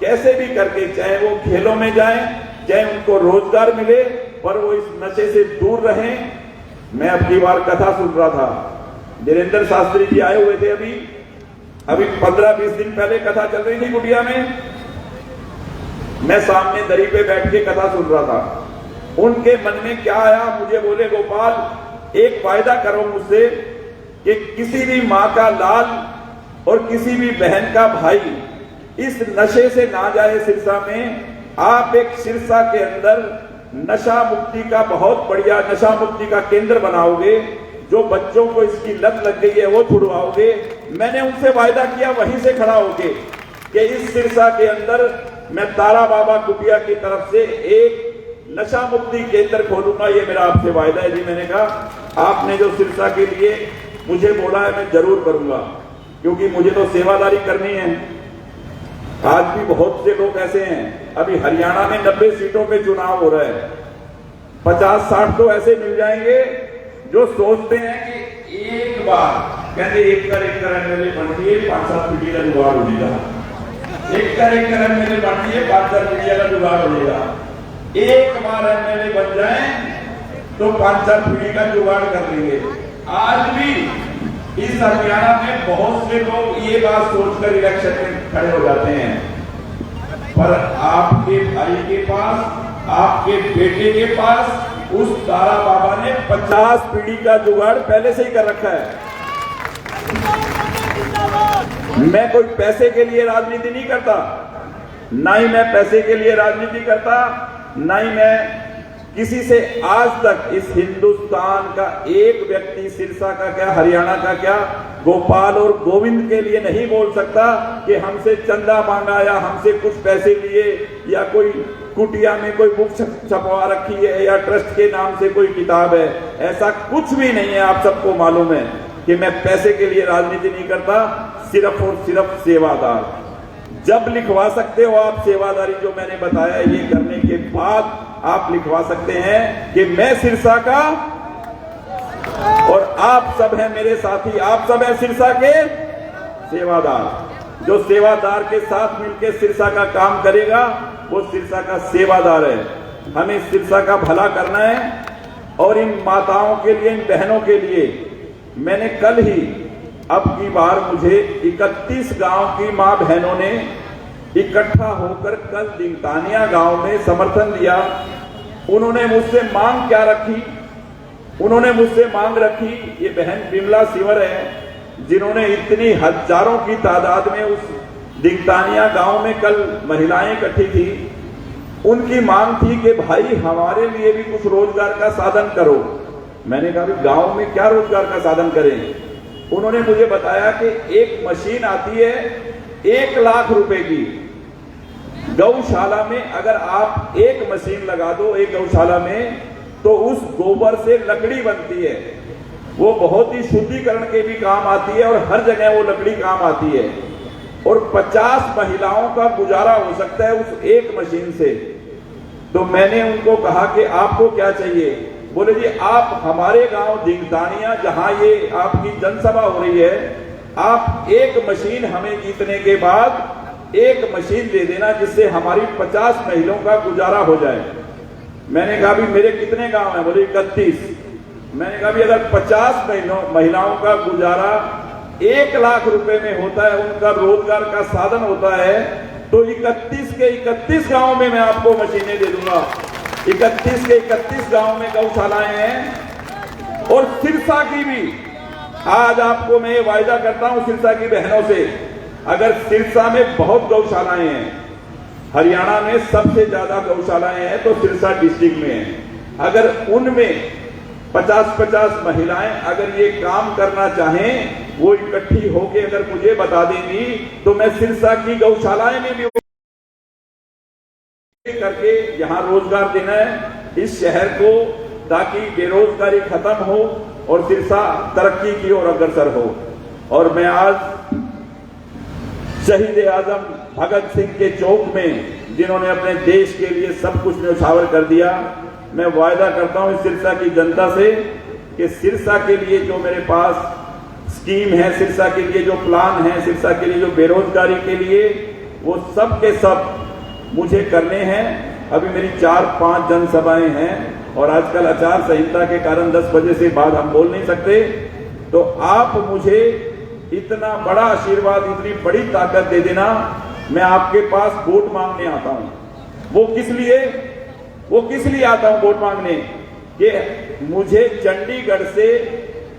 कैसे भी करके, चाहे वो खेलों में जाएं, चाहे उनको रोजगार मिले, पर वो इस नशे से दूर रहें। मैं अब की बार कथा सुन रहा था, वीरेंद्र शास्त्री जी आए हुए थे अभी 15-20 दिन पहले कथा चल रही थी कुटिया में। मैं सामने दरी पे बैठ के कथा सुन रहा था। उनके मन में क्या आया, मुझे बोले गोपाल एक वायदा करो मुझसे कि किसी भी माँ का लाल और किसी भी बहन का भाई इस नशे से ना जाए सिरसा में। आप एक सिरसा के अंदर नशा मुक्ति का बहुत बढ़िया नशा मुक्ति का केंद्र बनाओगे, जो बच्चों को इसकी लत लग गई है वो छुड़वाओगे। मैंने उनसे वायदा किया वहीं से खड़ा होके कि इस सिरसा के अंदर मैं तारा बाबा कुटिया की तरफ से एक नशा मुक्ति केंद्र खोलूंगा, ये मेरा आपसे वायदा है जी। मैंने कहा आपने जो सिरसा के लिए मुझे बोला है मैं जरूर करूंगा, क्योंकि मुझे तो सेवादारी करनी है। आज भी बहुत से लोग ऐसे हैं, अभी हरियाणा में 90 सीटों पे चुनाव हो रहा है, 50-60 तो ऐसे मिल जाएंगे जो सोचते हैं कि एक बार कहते एक कर एमएलए बनती है 5-7 पीढ़ी का जुगाड़ हो जाएगा, एक कर एमएलए बनती है 5-7 पीढ़ी का जुगाड़ हो जाएगा। एक बार एमएलए बन जाए तो 5-7 पीढ़ी का जुगाड़ कर लेंगे। आज भी इस हरियाणा में बहुत से लोग ये बात सोचकर इलेक्शन में खड़े हो जाते हैं, पर आपके भाई के पास, आपके बेटे के पास उस तारा बाबा ने 50 पीढ़ी का जुगाड़ पहले से ही कर रखा है। मैं कोई पैसे के लिए राजनीति नहीं करता, ना ही मैं पैसे के लिए राजनीति करता, ना ही मैं किसी से आज तक इस हिंदुस्तान का एक व्यक्ति, सिरसा का क्या, हरियाणा का क्या, गोपाल और गोविंद के लिए नहीं बोल सकता कि हमसे चंदा मांगा या हमसे कुछ पैसे लिए या कोई कुटिया में कोई बुक छपवा रखी है या ट्रस्ट के नाम से कोई किताब है। ऐसा कुछ भी नहीं है। आप सबको मालूम है कि मैं पैसे के लिए राजनीति नहीं करता, सिर्फ और सिर्फ सेवादार। जब लिखवा सकते हो आप सेवादारी, जो मैंने बताया, ये करने के बाद आप लिखवा सकते हैं कि मैं सिरसा का, और आप सब हैं मेरे साथी, आप सब हैं सिरसा के सेवादार। जो सेवादार के साथ मिलकर सिरसा का काम करेगा वो सिरसा का सेवादार है। हमें सिरसा का भला करना है। और इन माताओं के लिए, इन बहनों के लिए मैंने कल ही, अब की बार मुझे 31 गांव की मां बहनों ने इकट्ठा होकर कल दिंगतानिया गांव में समर्थन दिया। उन्होंने मुझसे मांग क्या रखी? उन्होंने मुझसे मांग रखी, ये बहन बिमला सिवर है जिन्होंने इतनी हजारों की तादाद में उस दिंगतानिया गांव में कल महिलाएं इकट्ठी थी। उनकी मांग थी कि भाई हमारे लिए भी कुछ रोजगार का साधन करो। मैंने कहा गांव में क्या रोजगार का साधन करें? उन्होंने मुझे बताया कि एक मशीन आती है 1 लाख रुपए की, गौशाला में अगर आप एक मशीन लगा दो एक गौशाला में, तो उस गोबर से लकड़ी बनती है, वो बहुत ही शुद्धिकरण के भी काम आती है और हर जगह वो लकड़ी काम आती है, और 50 महिलाओं का गुजारा हो सकता है उस एक मशीन से। तो मैंने उनको कहा कि आपको क्या चाहिए? बोले जी आप हमारे गांव दिगदानिया जहां ये आपकी जनसभा हो रही है, आप एक मशीन हमें जीतने के बाद एक मशीन दे देना जिससे हमारी 50 महिलाओं का गुजारा हो जाए। मैंने कहा भी मेरे कितने गांव हैं? बोले 31। मैंने कहा भी अगर 50 महिलाओं का गुजारा 1 लाख रुपए में होता है, उनका रोजगार का साधन होता है, तो 31 के 31 गांव में मैं आपको मशीनें दे दूंगा। 31 के 31 गांव में गौशालाएं हैं, और सिरसा की भी आज आपको मैं ये वायदा करता हूं सिरसा की बहनों से, अगर सिरसा में बहुत गौशालाएं हैं, हरियाणा में सबसे ज्यादा गौशालाएं हैं तो सिरसा डिस्ट्रिक्ट में है, अगर उनमें 50-50 महिलाएं अगर ये काम करना चाहें, वो इकट्ठी होके अगर मुझे बता देंगी, तो मैं सिरसा की गौशालाएं में भी करके यहां रोजगार देना है इस शहर को, ताकि बेरोजगारी खत्म हो और सिरसा तरक्की की ओर अग्रसर हो। और मैं आज शहीद आजम भगत सिंह के चौक में, जिन्होंने अपने देश के लिए सब कुछ न्यौछावर कर दिया, मैं वायदा करता हूं सिरसा की जनता से कि सिरसा के लिए जो मेरे पास स्कीम है, सिरसा के लिए जो प्लान है, सिरसा के लिए जो बेरोजगारी के लिए, वो सब के सब मुझे करने हैं। अभी मेरी 4-5 जनसभाएं हैं और आजकल आचार संहिता के कारण 10 बजे से बाद हम बोल नहीं सकते, तो आप मुझे इतना बड़ा आशीर्वाद, इतनी बड़ी ताकत दे देना। मैं आपके पास वोट मांगने आता हूं। वो किस लिए आता हूं वोट मांगने? कि मुझे चंडीगढ़ से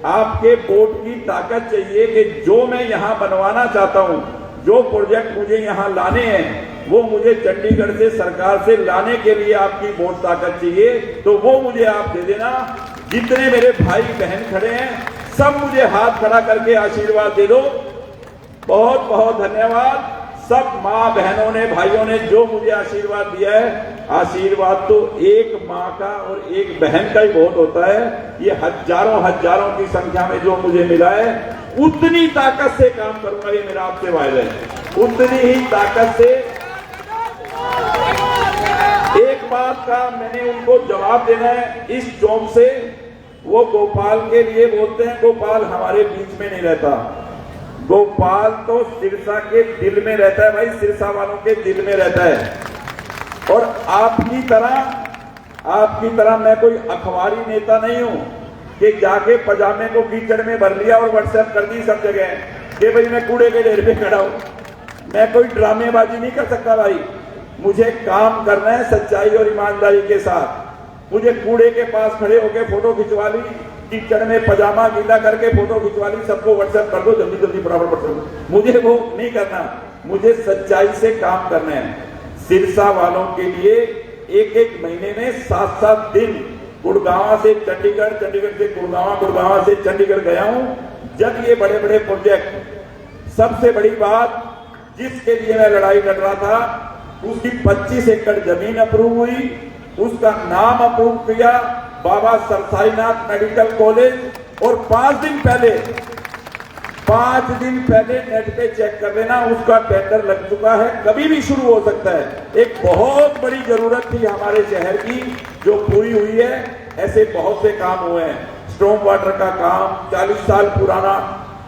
आपके वोट की ताकत चाहिए कि जो मैं यहां बनवाना चाहता हूं, जो प्रोजेक्ट मुझे यहां लाने हैं, वो मुझे चंडीगढ़ से सरकार से लाने के लिए आपकी वोट ताकत चाहिए, तो वो मुझे आप दे देना। जितने मेरे भाई बहन खड़े हैं सब मुझे हाथ खड़ा करके आशीर्वाद दे दो। बहुत बहुत धन्यवाद सब माँ बहनों ने, भाइयों ने जो मुझे आशीर्वाद दिया है। आशीर्वाद तो एक माँ का और एक बहन का ही बहुत होता है, ये हजारों की संख्या में जो मुझे मिला है, उतनी ताकत से काम करूंगा, ये मेरा आपसे वायदा है। उतनी ही ताकत से। एक बात का मैंने उनको जवाब देना है इस चौक से, वो गोपाल के लिए बोलते हैं, गोपाल हमारे बीच में नहीं रहता, गोपाल तो सिरसा के दिल में रहता है भाई, सिरसा वालों के दिल में रहता है। और आपकी तरह मैं कोई अखबारी नेता नहीं हूं कि जाके पजामे को कीचड़ में भर लिया और व्हाट्सएप कर दी सब जगह कि भाई मैं कूड़े के ढेर पे खड़ा हूं। मैं कोई ड्रामेबाजी नहीं कर सकता भाई, मुझे काम करना है सच्चाई और ईमानदारी के साथ। मुझे कूड़े के पास खड़े होकर फोटो खिंचवा ली, कीचड़ में पजामा गीला करके फोटो खिंचवा ली, सबको व्हाट्सएप कर दो जल्दी जल्दी फटाफट व्हाट्सएप, मुझे वो नहीं करना। मुझे सच्चाई से काम करना है। सिरसा वालों के लिए एक महीने में 7-7 दिन गुड़गांव से चंडीगढ़, चंडीगढ़ से गुड़गांव, गुड़गांव से चंडीगढ़ गया हूं। जब ये बड़े बड़े प्रोजेक्ट, सबसे बड़ी बात जिसके लिए मैं लड़ाई लड़ रहा था, उसकी 25 एकड़ जमीन अप्रूव हुई, उसका नाम अप्रूव किया, बाबा सरसाईनाथ मेडिकल कॉलेज। और 5 दिन पहले नेट पे चेक कर लेना, उसका टेंडर लग चुका है, कभी भी शुरू हो सकता है। एक बहुत बड़ी जरूरत थी हमारे शहर की जो पूरी हुई है। ऐसे बहुत से काम हुए हैं, स्ट्रॉम वाटर का काम, 40 साल पुराना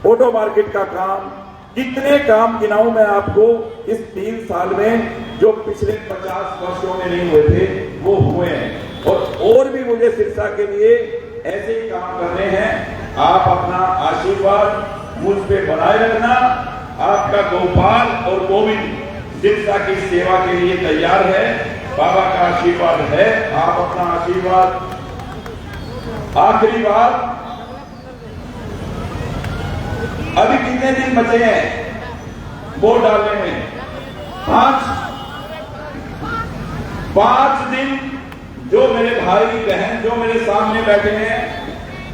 ऑटो मार्केट का काम, कितने काम गिनाऊं मैं आपको इस 3 साल में, जो पिछले 50 वर्षों में नहीं हुए थे वो हुए हैं। और भी मुझे सिरसा के लिए ऐसे ही काम करने हैं। आप अपना आशीर्वाद मुझ पे बनाए रखना। आपका गोपाल और गोविंद सिरसा की सेवा के लिए तैयार है, बाबा का आशीर्वाद है, आप अपना आशीर्वाद। आखिरी बात, अभी कितने दिन बचे हैं वोट डालने में? 5 दिन। जो मेरे भाई बहन जो मेरे सामने बैठे हैं,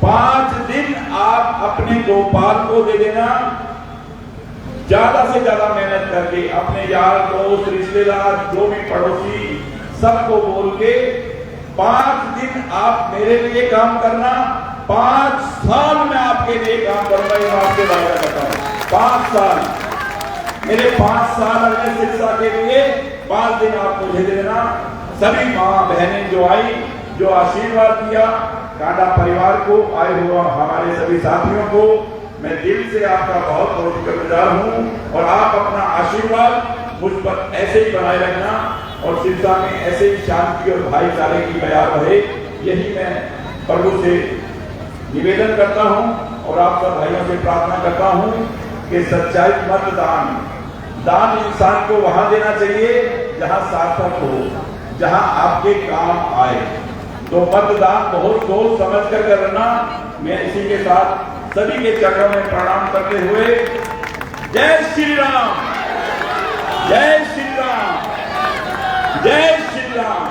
5 दिन आप अपने गोपाल को दे देना। ज्यादा से ज्यादा मेहनत करके अपने यार दोस्त रिश्तेदार जो भी पड़ोसी सबको बोल के 5 दिन आप मेरे लिए काम करना, 5 साल में आपके लिए काम करूंगा, ये मैं आपसे वादा करता हूं। 5 साल मेरे 5 साल में शिक्षा के लिए 5 दिन आप मुझे देना। सभी माँ बहनें जो आई, जो आशीर्वाद दिया, कांडा परिवार को, आए हुआ हमारे सभी साथियों को मैं दिल से आपका बहुत बहुत शुक्रगुजार हूँ। और आप अपना आशीर्वाद मुझ पर ऐसे ही बनाए रखना और शिक्षा में ऐसे ही शांति और भाईचारे की बयार रहे, यही मैं प्रभु से निवेदन करता हूँ और आप सब भाइयों से प्रार्थना करता हूँ कि सच्चाई मतदान दान इंसान को वहां देना चाहिए जहां सार्थक हो, जहां आपके काम आए। तो मतदान बहुत सोच समझ कर करना। मैं इसी के साथ सभी के चरणों में प्रणाम करते हुए जय श्री राम, जय श्री राम, जय श्री राम।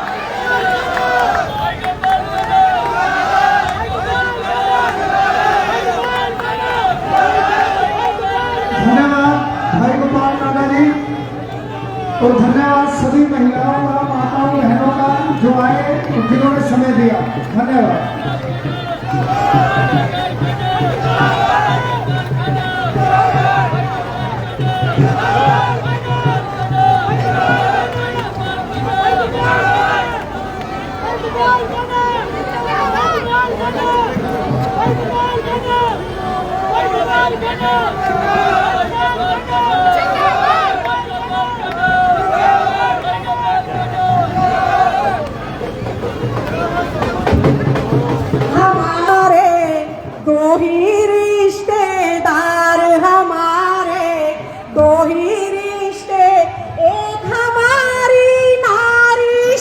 धन्यवाद भाई गोपाल कांडा जी और धन्यवाद सभी महिलाओं का, माताओं बहनों का जो आए, जिन्होंने समय दिया। धन्यवाद।